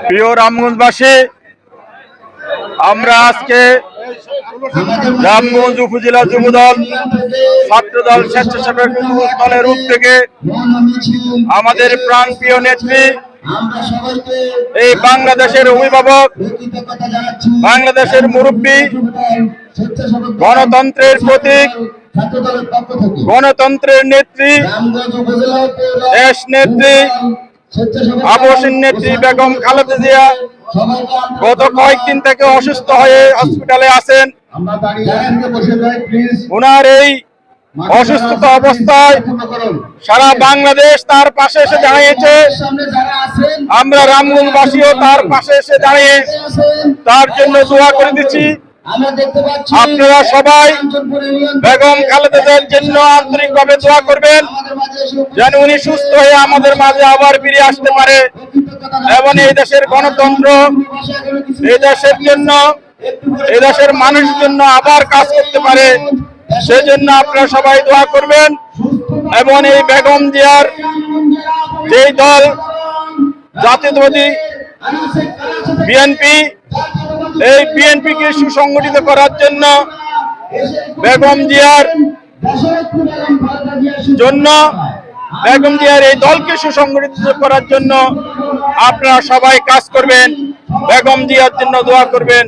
প্রিয় রামগঞ্জবাসী, আমরা আজকে রামগঞ্জ উপজেলা যুবদল, ছাত্রদল, স্বেচ্ছাসেবক দলের উদ্যোগে আমাদের প্রাণপ্রিয় নেত্রী, এই বাংলাদেশের অভিভাবক, বাংলাদেশের মুরব্বী, গণতন্ত্রের প্রতীক, গণতন্ত্রের নেত্রী, দেশ নেত্রী, আবসীন নেত্রী বেগম খালেদা জিয়া গত কয়েকদিন থেকে অসুস্থ হয়ে হসপিটালে আছেন। ওনার এই অসুস্থতা অবস্থায় সারা বাংলাদেশ তার পাশে এসে দাঁড়িয়েছে। আমরা রামগঞ্জবাসীও তার পাশে এসে দাঁড়িয়ে তার জন্য দোয়া করে দিচ্ছি। আপনারা সবাই বেগম খালেদা জিয়ার জন্য আন্তরিকভাবে দোয়া করবেন, যেন উনি সুস্থ হয়ে আমাদের মাঝে আবার ফিরে আসতে পারে এবং এই দেশের গণতন্ত্র, এই দেশের জন্য, এই দেশের মানুষের জন্য আবার কাজ করতে পারে। সেজন্য আপনারা সবাই দোয়া করবেন এবং এই বেগম জিয়ার যেই দল জাতীয়তাবাদী বিএনপি, এই বিএনপিকে সুসংগঠিত করার জন্য, বেগম জিয়ার জন্য, বেগম জিয়ার এই দলকে সুসংগঠিত করার জন্য আপনারা সবাই কাজ করবেন, বেগম জিয়ার জন্য দোয়া করবেন।